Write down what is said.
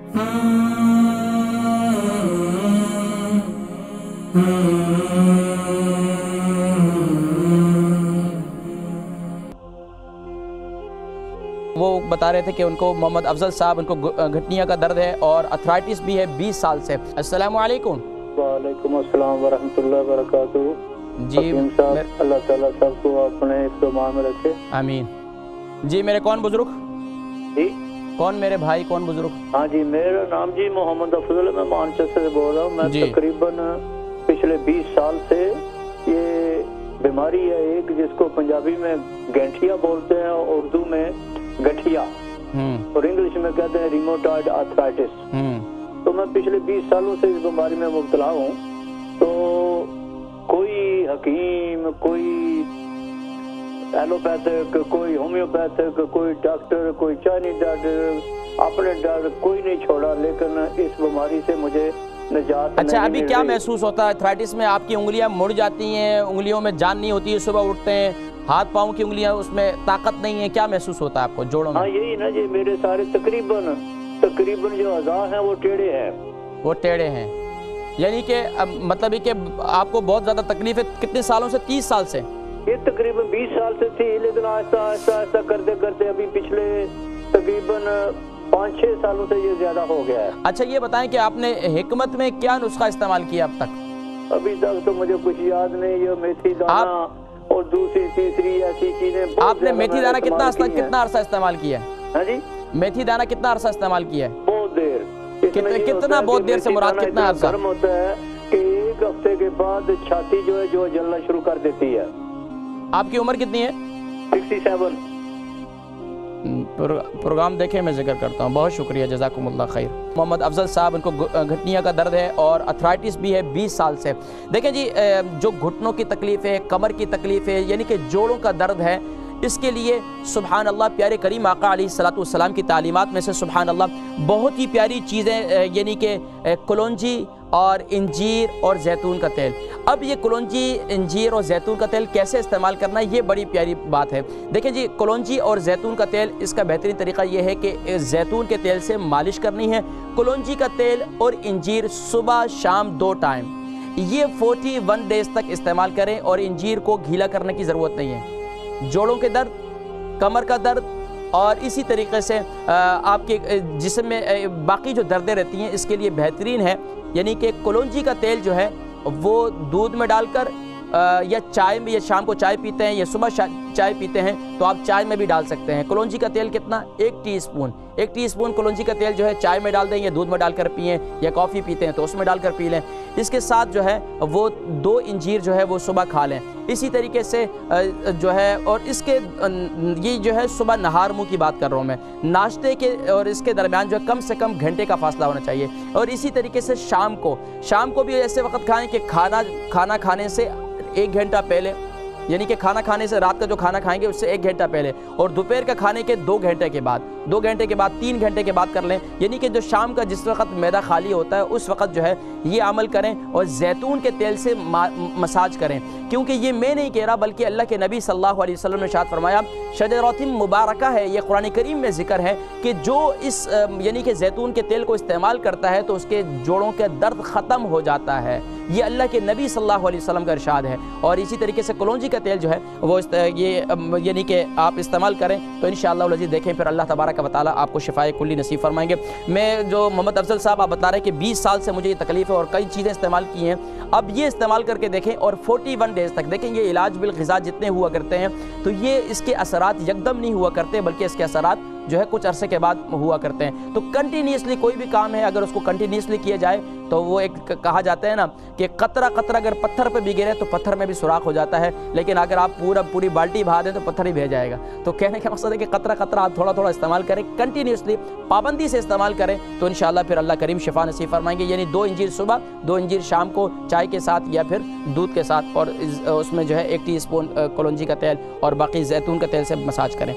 وہ بتا رہے تھے کہ ان کو محمد افضل صاحب ان کو گھٹنیاں کا درد ہے اور اتھرائٹس بھی ہے 20 سال سے۔ السلام علیکم۔ وعلیکم السلام ورحمۃ اللہ وبرکاتہ۔ جی صاحب اللہ تعالیٰ سب کو اپنے استعمال میں رکھے، آمین۔ جی میرے کون بزرگ؟ جی کون میرے بھائی، کون بزرگ؟ ہاں جی، میرا نام جی محمد افضل، میں مانچسٹر سے بول رہا ہوں۔ میں تقریباً پچھلے 20 سال سے یہ بیماری ہے ایک، جس کو پنجابی میں گینٹھیا بولتے ہیں اور اردو میں گٹھیا اور انگلش میں کہتے ہیں ریموٹائڈ آرتھرائٹس۔ تو میں پچھلے 20 سالوں سے اس بیماری میں مبتلا ہوں۔ تو کوئی حکیم، کوئی ایلوپیتھک، کوئی ہومیوپیتھک، کوئی ڈاکٹر، کوئی چائنیز ڈاکٹر، اپنے ڈاکٹر کوئی نہیں چھوڑا، لیکن اس بیماری سے مجھے نجات۔ اچھا، ابھی کیا محسوس ہوتا ہے اتھرائٹس میں؟ آپ کی انگلیاں مڑ جاتی ہیں، انگلیوں میں جان نہیں ہوتی ہے، صبح اٹھتے ہیں ہاتھ پاؤں کی انگلیاں اس میں طاقت نہیں ہے، کیا محسوس ہوتا ہے آپ کو جوڑوں میں؟ ہاں یہی نا جی، میرے سارے تقریباً جو اعضاء ہیں وہ ٹیڑھے ہیں۔ وہ ٹیڑھے ہیں، یعنی کہ مطلب ہے کہ آپ کو بہت زیادہ تکلیف ہے۔ کتنے سالوں سے؟ 30 سال سے؟ یہ تقریباً 20 سال سے تھی، لیکن آہستہ آہستہ آہستہ کرتے کرتے ابھی پچھلے تقریباً 5-6 سالوں سے یہ زیادہ ہو گیا ہے۔ اچھا یہ بتائیں کہ آپ نے حکمت میں کیا نسخہ استعمال کیا اب تک؟ ابھی تک تو مجھے کچھ یاد نہیں، یہ میتھی دانہ اور دوسری تیسری ایسی چیزیں۔ آپ نے میتھی دانہ کتنا عرصہ استعمال کیا ہے؟ ہاں جی، میتھی دانہ کتنا عرصہ استعمال کیا ہے؟ بہت دیر۔ کتنا بہت دیر سے مراد کتنا عرصہ؟ گرم ہوتا ہے کہ ایک ہفتے کے بعد چھاتی جو ہے جلنا شروع کر دیتی ہے۔ آپ کی عمر کتنی ہے؟ 67۔ پروگرام دیکھیں، میں ذکر کرتا ہوں۔ بہت شکریہ، جزاکم اللہ خیر۔ محمد افضل صاحب ان کو گھٹنیاں کا درد ہے اور اتھرائٹس بھی ہے 20 سال سے۔ دیکھیں جی، جو گھٹنوں کی تکلیف ہے، کمر کی تکلیف ہے، یعنی کہ جوڑوں کا درد ہے، اس کے لیے سبحان اللہ پیارے کریم آقا علیہ السلام کی تعلیمات میں سے سبحان اللہ بہت ہی پیاری چیزیں، یعنی کہ کلونجی اور انجیر اور زیتون کا تیل۔ اب یہ کلونجی، انجیر اور زیتون کا تیل کیسے استعمال کرنا ہے، یہ بڑی پیاری بات ہے۔ دیکھیں جی، کلونجی اور زیتون کا تیل، اس کا بہترین طریقہ یہ ہے کہ زیتون کے تیل سے مالش کرنی ہے۔ کلونجی کا تیل اور انجیر صبح شام 2 ٹائم، یہ 41 ڈیز تک استعمال کریں، اور انجیر کو گھیلا کرنے کی ضرورت نہیں ہے۔ جوڑوں کے درد، کمر کا درد اور اسی طریقے سے آپ کے جسم میں باقی جو دردیں رہتی ہیں، اس کے لیے بہترین ہے، یعنی کہ کلونجی کا تیل جو ہے وہ دودھ میں ڈال کر یا چائے میں، یا شام کو چائے پیتے ہیں یا صبح چائے پیتے ہیں تو آپ چائے میں بھی ڈال سکتے ہیں۔ کلونجی کا تیل کتنا؟ 1 ٹی اسپون کلونجی کا تیل جو ہے چائے میں ڈال دیں، یا دودھ میں ڈال کر پئیں، یا کافی پیتے ہیں تو اس میں ڈال کر پی لیں۔ اس کے ساتھ جو ہے وہ 2 انجیر جو ہے وہ صبح کھا لیں۔ اسی طریقے سے جو ہے، اور اس کے یہ جو ہے صبح نہار منہ کی بات کر رہا ہوں میں، ناشتے کے اور اس کے درمیان جو ہے کم سے کم گھنٹے کا فاصلہ ہونا چاہیے۔ اور اسی طریقے سے شام کو بھی ایسے وقت کھائیں کہ کھانا کھانے سے 1 گھنٹہ پہلے، یعنی کہ کھانا کھانے سے، رات کا جو کھانا کھائیں گے اس سے 1 گھنٹہ پہلے، اور دوپہر کا کھانے کے 2 گھنٹے کے بعد، 2 گھنٹے کے بعد 3 گھنٹے کے بعد کر لیں، یعنی کہ جو شام کا جس وقت معدہ خالی ہوتا ہے اس وقت جو ہے یہ عمل کریں، اور زیتون کے تیل سے مساج کریں۔ کیونکہ یہ میں نہیں کہہ رہا، بلکہ اللہ کے نبی صلی اللہ علیہ وسلم نے ارشاد فرمایا، شجرۃ مبارکہ ہے، یہ قرآن کریم میں ذکر ہے کہ جو اس یعنی کہ زیتون کے تیل کو استعمال کرتا ہے تو اس کے جوڑوں کے درد ختم ہو جاتا ہے۔ یہ اللہ کے نبی صلی اللہ علیہ وسلم کا ارشاد ہے۔ اور اسی طریقے سے کلونجی کا تیل جو ہے وہ یہ یعنی کہ آپ استعمال کریں تو انشاءاللہ العزیز دیکھیں پھر اللہ تبارک و تعالیٰ آپ کو شفائے کلی نصیب فرمائیں گے۔ میں جو محمد افضل صاحب آپ بتا رہے ہیں کہ 20 سال سے مجھے یہ تکلیف ہے اور کئی چیزیں استعمال کی ہیں، اب یہ استعمال کر کے دیکھیں، اور 41 ڈیز تک دیکھیں۔ یہ علاج بالغذا جتنے ہوا کرتے ہیں تو یہ اس کے اثرات یکدم نہیں ہوا کرتے، بلکہ اس کے اثرات جو ہے کچھ عرصے کے بعد ہوا کرتے ہیں۔ تو کنٹینیوسلی کوئی بھی کام ہے اگر اس کو کنٹینیوسلی کیا جائے تو وہ ایک کہا جاتا ہے نا کہ قطرہ قطرہ اگر پتھر پہ بھی گرے تو پتھر میں بھی سوراخ ہو جاتا ہے، لیکن اگر آپ پوری بالٹی بہا دیں تو پتھر ہی بہہ جائے گا۔ تو کہنے کا مقصد ہے کہ قطرہ قطرہ آپ تھوڑا تھوڑا استعمال کریں، کنٹینیوسلی پابندی سے استعمال کریں تو انشاءاللہ پھر اللہ کریم شفا نصیب فرمائیں گے۔ یعنی 2 انجیر صبح، 2 انجیر شام کو چائے کے ساتھ یا پھر دودھ کے ساتھ، اور اس میں جو ہے 1 ٹی اسپون کلونجی کا تیل اور باقی زیتون کا تیل سے مساج کریں۔